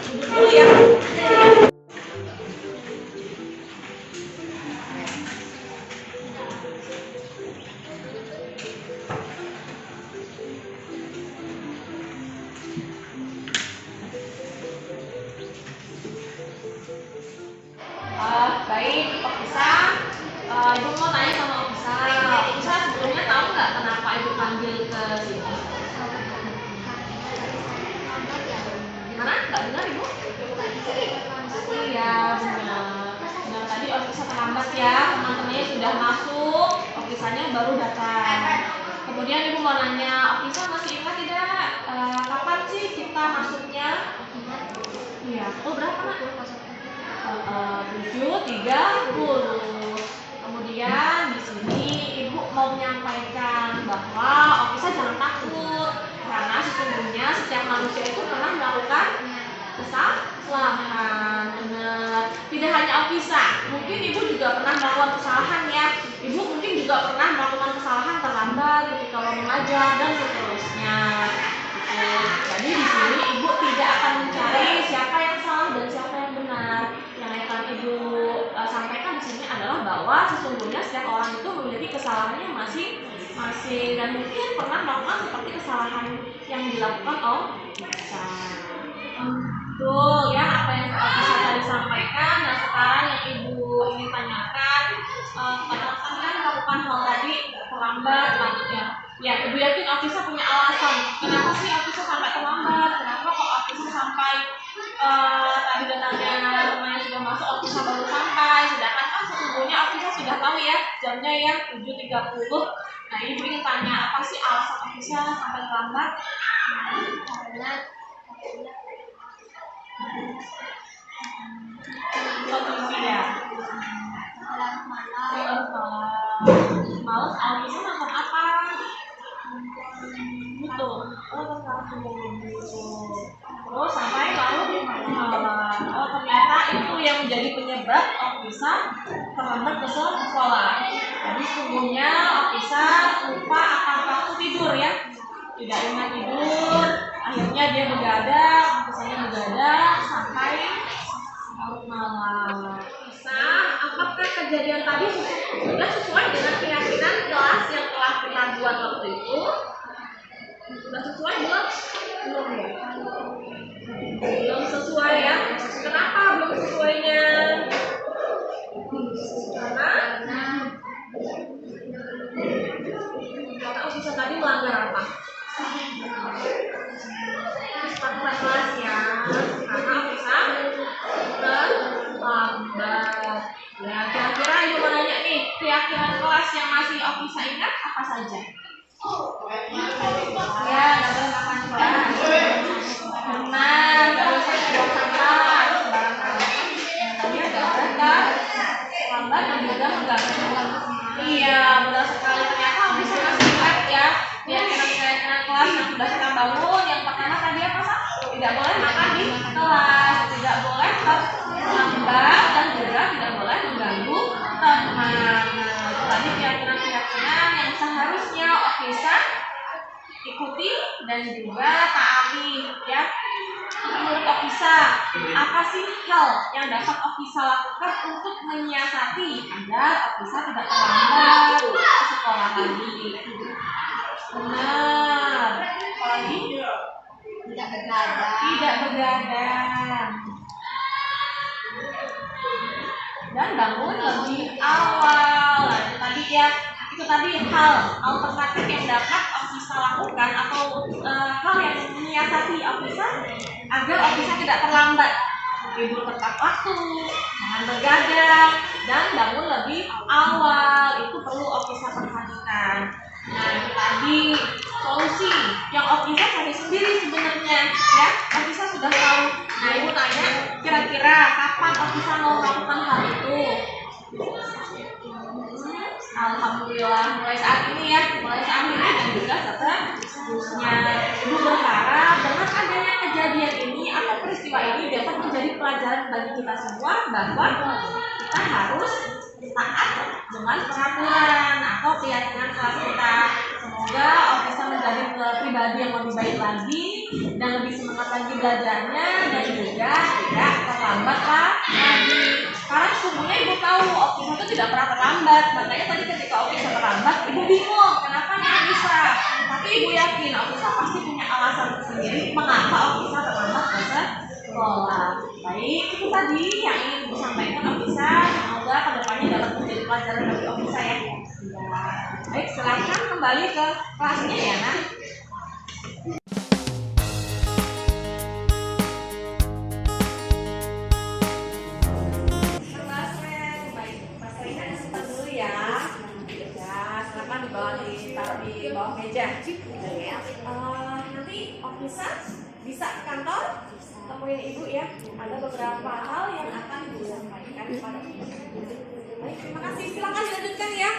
duduk dulu ya. Baik, Okisa. Ibu mau tanya sama Okisa. Okisa sebelumnya tahu nggak kenapa ibu panggil ke sini? Gimana? Nggak dengar ibu? Iya, benar. Nah, tadi Okisa terlambat ya. Teman-temannya sudah masuk, Okisanya baru datang. Kemudian ibu mau nanya, Okisa masih ingat tidak kapan sih kita masuknya? Iya. Oh, berapa nak? 7.30. Kemudian di sini ibu mau menyampaikan bahwa Okisa jangan takut karena sesungguhnya setiap manusia itu pernah melakukan kesalahan. Benar. Tidak hanya Okisa, mungkin ibu juga pernah melakukan kesalahan ya. Ibu mungkin juga pernah melakukan kesalahan terlambat ketika mau mengajar dan seterusnya. Jadi di sini ibu tidak akan mencari siapa yang salah dan siapa yang benar. Yang akan ibu sampaikan di sini adalah bahwa sesungguhnya setiap orang itu memiliki kesalahannya masing-masing dan mungkin pernah melakukan seperti kesalahan yang dilakukan Okisa. Betul ya, apa yang Okisa tadi sampaikan. Nah, sekarang yang ibu ingin tanyakan, pada kan melakukan hal tadi terlambat ya. Ya, ibu yakin Okisa punya alasan. Kenapa sih Okisa sampai terlambat? Kenapa kok Okisa sampai tadi datangnya temannya sudah masuk, Okisa baru sampai? Sedangkan kan sesungguhnya Okisa sudah tahu ya jamnya ya 7.30. Nah, ibu ingin tanya apa sih alasan Okisa sampai terlambat? Kondisi ya. Malas Okisa nonton apa? Betul. Terus sampai lalu ternyata itu yang menjadi penyebab Okisa terlambat ke sekolah. Jadi sesungguhnya Okisa lupa akan waktu tidur ya. Tidak ingat tidur. Akhirnya dia begadang, Okisanya begadang sampai larut malam. Okisa, apakah kejadian tadi sudah sesuai dengan keyakinan kelas yang telah kita buat waktu itu? Sudah sesuai belum? Belum ya? Belum sesuai ya? Kenapa belum sesuainya? Karena Okisa tadi melanggar apa? Kesepakatan kelas ya. Karena Okisa terlambat. Ya, kira-kira ibu mau nanya nih, keyakinan kelas yang masih Okisa ingat apa saja? Ya, nggak boleh makan kelas. Benar, nggak boleh buang sampah sembarangan. Tadi ada kan? Lambat dan juga mengganggu. Iya, benar sekali. Ternyata Okisa masih ingat ya. Keyakinan kelas yang sudah kita bangun. Yang pertama tadi apa sih? Tidak boleh makan di kelas, tidak boleh terlambat dan juga tidak boleh mengganggu teman. Tadi keyakinan yang seharusnya Okisa ikuti dan juga taati ya. Menurut Okisa, apa sih hal yang dapat Okisa lakukan untuk menyiasati agar Okisa tidak terlambat ke sekolah lagi? Benar. Apalagi? Tidak begadang. Dan bangun lebih awal. Itu tadi hal alternatif yang dapat Okisa lakukan atau hal yang menyiasati Okisa agar Okisa tidak terlambat. Tidur tepat waktu, jangan begadang, dan bangun lebih awal. Itu perlu Okisa perhatikan. Nah, itu tadi solusi yang Okisa cari sendiri sebenarnya ya. Okisa sudah tahu. Nah, ibu tanya, kira-kira kapan Okisa mau melakukan hal itu? Alhamdulillah, mulai saat ini dan juga seterusnya. Ibu berharap dengan adanya kejadian ini atau peristiwa ini dapat menjadi pelajaran bagi kita semua bahwa kita harus taat dengan peraturan atau keyakinan kelas kita. Semoga Okisa menjadi pribadi yang lebih baik lagi dan lebih semangat lagi belajarnya dan juga tahu Okisa itu tidak pernah terlambat. Makanya tadi ketika Okisa terlambat, ibu bingung kenapa nggak bisa. Tapi ibu yakin Okisa pasti punya alasan tersendiri mengapa Okisa terlambat ke sekolah. Baik, itu tadi yang ingin ibu sampaikan Okisa. Semoga kedepannya dapat menjadi pelajaran bagi Okisa ya. Baik, silakan kembali ke kelasnya ya, Nak. Di bawah meja. Nanti Okisa bisa ke kantor temuin ibu ya. Ada beberapa hal yang akan ibu sampaikan kepada ibu. Baik, terima kasih. Silakan dilanjutkan ya.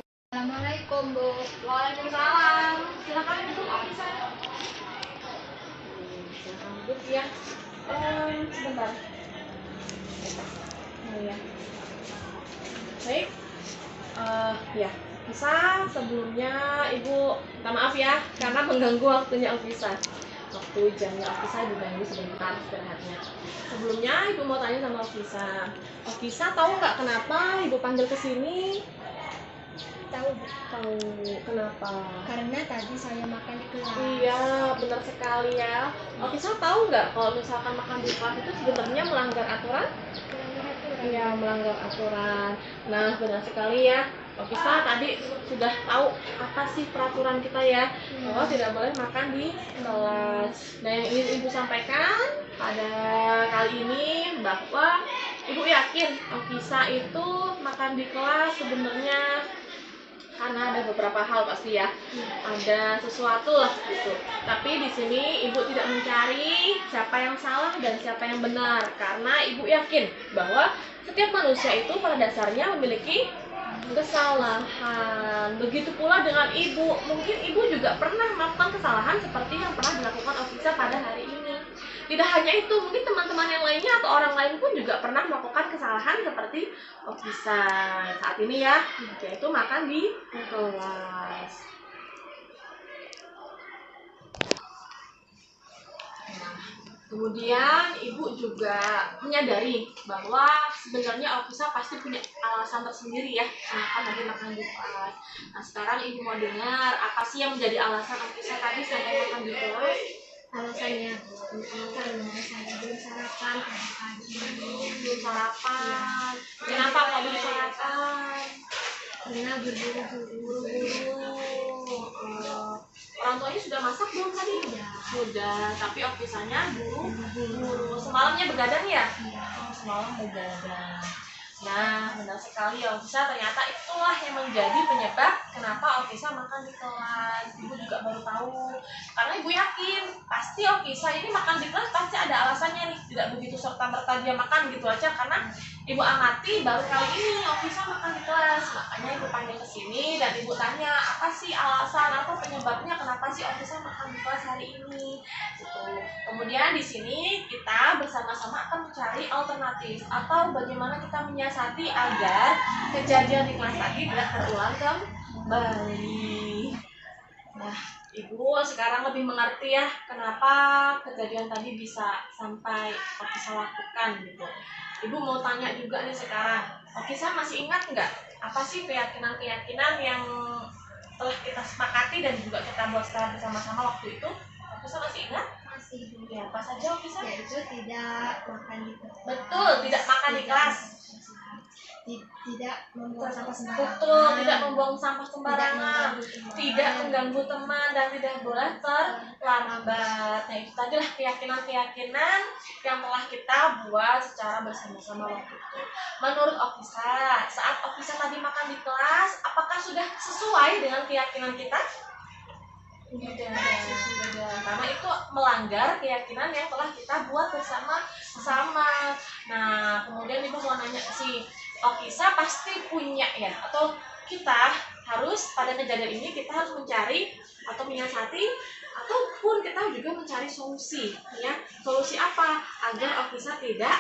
Assalamualaikum, Bu. Waalaikumsalam. Silakan duduk Okisa. Silakan duduk ya. Sebentar. Oh ya. Baik. Ya. Okisa, sebelumnya Ibu minta maaf ya karena mengganggu waktunya Okisa. Waktu jamnya Okisa diganggu sebentar istirahatnya. Sebelumnya Ibu mau tanya sama Okisa. Okisa tahu nggak kenapa Ibu panggil ke sini? Tahu, Bu. Tahu kenapa? Karena tadi saya makan di kelas. Iya, benar sekali ya. Okisa tahu nggak kalau misalkan makan di kelas itu sebenarnya melanggar aturan? Iya, melanggar aturan. Nah, benar sekali ya. Okisa tadi sudah tahu apa sih peraturan kita ya, bahwa tidak boleh makan di kelas. Nah, yang ingin Ibu sampaikan pada kali ini bahwa Ibu yakin Okisa itu makan di kelas sebenarnya karena ada beberapa hal pasti ya, ada sesuatu lah gitu. Tapi di sini Ibu tidak mencari siapa yang salah dan siapa yang benar, karena Ibu yakin bahwa setiap manusia itu pada dasarnya memiliki kesalahan. Begitu pula dengan Ibu, mungkin Ibu juga pernah melakukan kesalahan seperti yang pernah dilakukan Okisa pada hari ini. Tidak hanya itu, mungkin teman-teman yang lainnya atau orang lain pun juga pernah melakukan kesalahan seperti Okisa saat ini ya, yaitu makan di kelas. Kemudian Ibu juga menyadari bahwa sebenarnya Okisa pasti punya alasan tersendiri ya kenapa tadi makan di kelas. Nah, sekarang Ibu mau dengar apa sih yang menjadi alasan Okisa tadi sampai makan di kelas? Alasannya karena saya belum sarapan pagi. Belum sarapan. Kenapa kok belum sarapan? Karena berburu-buru. Orang tuanya sudah masak belum tadi? Sudah, tapi Okisanya buru-buru. Semalamnya begadang ya? Semalam begadang. Nah, benar sekali ya Okisa, ternyata itulah yang menjadi penyebab kenapa Okisa makan di kelas. Ibu juga baru tahu. Karena Ibu yakin, pasti Okisa ini makan di kelas pasti ada alasannya nih. Tidak begitu serta-merta dia makan gitu aja, karena Ibu amati baru kali ini Okisa makan di kelas. Makanya Ibu panggil ke sini dan Ibu tanya, apa sih alasan atau penyebabnya kenapa sih Okisa makan di kelas hari ini? Gitu. Kemudian di sini kita bersama-sama akan mencari alternatif atau bagaimana kita menyiasati agar kejadian di kelas tadi tidak terulang kembali. Nah, Ibu sekarang lebih mengerti ya kenapa kejadian tadi bisa sampai Okisa lakukan gitu. Ibu mau tanya juga nih sekarang, Okisa masih ingat nggak apa sih keyakinan-keyakinan yang telah kita sepakati dan juga kita buat secara bersama-sama waktu itu? Okisa masih ingat? Masih, Bu. Ya, apa saja Okisa? Yaitu tidak makan di kelas. Betul, tidak makan di kelas. Tidak membuang sampah sembarangan. Betul, tidak membuang sampah sembarangan, tidak mengganggu teman dan tidak boleh terlambat. Nah, itu tadilah keyakinan-keyakinan yang telah kita buat secara bersama-sama waktu itu. Menurut Okisa, saat Okisa tadi makan di kelas, apakah sudah sesuai dengan keyakinan kita? Tidak, karena itu melanggar keyakinan yang telah kita buat bersama-sama. Nah, kemudian Ibu mau nanya sih, Okisa pasti punya ya, atau kita harus pada kejadian ini kita harus mencari atau menyiasati ataupun kita juga mencari solusi ya. Solusi apa agar Okisa tidak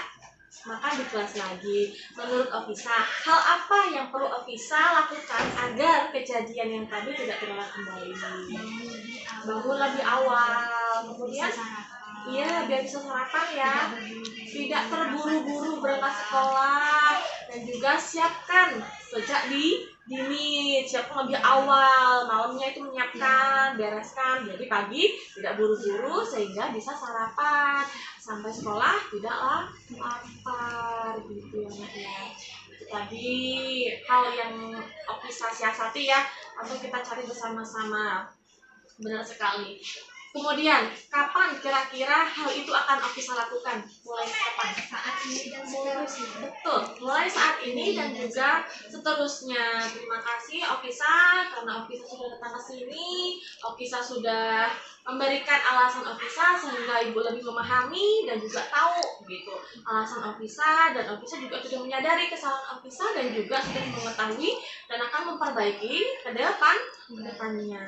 makan di kelas lagi? Menurut Okisa, hal apa yang perlu Okisa lakukan agar kejadian yang tadi tidak terulang kembali? Bangun lebih awal, kemudian iya biar bisa sarapan ya, tidak terburu-buru berangkat sekolah. Dan juga siapkan sejak dini, siapkan lebih awal, malamnya itu menyiapkan, bereskan. Jadi pagi tidak buru-buru sehingga bisa sarapan, sampai sekolah tidak lapar gitu ya Nak ya. Itu tadi hal yang bisa siasati ya, atau kita cari bersama-sama. Benar sekali. Kemudian, kapan kira-kira hal itu akan Ofisa lakukan? Mulai kapan? Saat ini dan seterusnya. Betul, mulai saat ini dan juga seterusnya. Terima kasih Ofisa, karena Ofisa sudah datang ke sini. Ofisa sudah memberikan alasan Ofisa sehingga Ibu lebih memahami dan juga tahu gitu alasan Ofisa, dan Ofisa juga sudah menyadari kesalahan Ofisa dan juga sudah mengetahui dan akan memperbaiki ke depannya.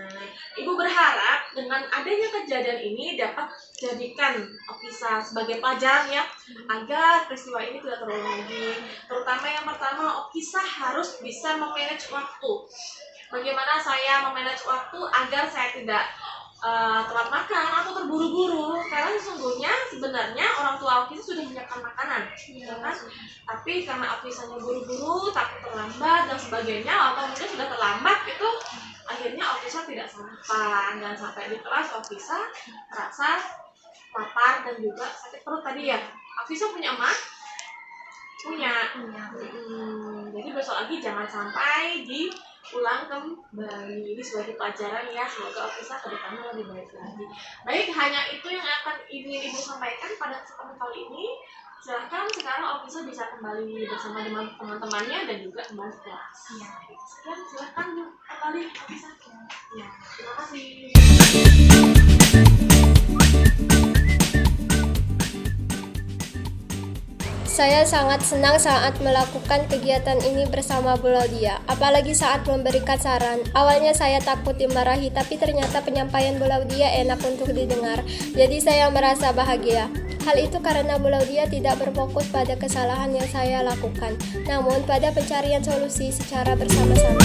Ibu berharap dengan adanya kejadian ini dapat jadikan Ofisa sebagai pelajaran ya, agar peristiwa ini tidak terulang lagi. Terutama yang pertama, Ofisa harus bisa memanage waktu. Bagaimana saya memanage waktu agar saya tidak telat makan atau terburu-buru, karena sesungguhnya sebenarnya orang tua Ofisa sudah menyiapkan makanan, ya kan? Tapi karena Ofisanya buru-buru, takut terlambat dan sebagainya, atau mungkin sudah terlambat itu, akhirnya Ofisa tidak sarapan, dan sampai di kelas Ofisa merasa lapar dan juga sakit perut tadi ya. Ofisa punya emak? Punya. Jadi besok lagi jangan sampai diulang kembali. Ini sebagai pelajaran ya, semoga Ofisa ke depannya lebih baik lagi. Baik, hanya itu yang akan ingin Ibu sampaikan pada kesempatan kali ini. Silahkan sekarang Ofisa bisa kembali bersama dengan teman-temannya dan juga kembali ke kelas. Ya. Sekian, silahkan kembali Ofisa. Ya, terima kasih. Saya sangat senang saat melakukan kegiatan ini bersama Bu Laudia, apalagi saat memberikan saran. Awalnya saya takut dimarahi, tapi ternyata penyampaian Bu Laudia enak untuk didengar. Jadi saya merasa bahagia. Hal itu karena Bu Laudia tidak berfokus pada kesalahan yang saya lakukan, namun pada pencarian solusi secara bersama-sama.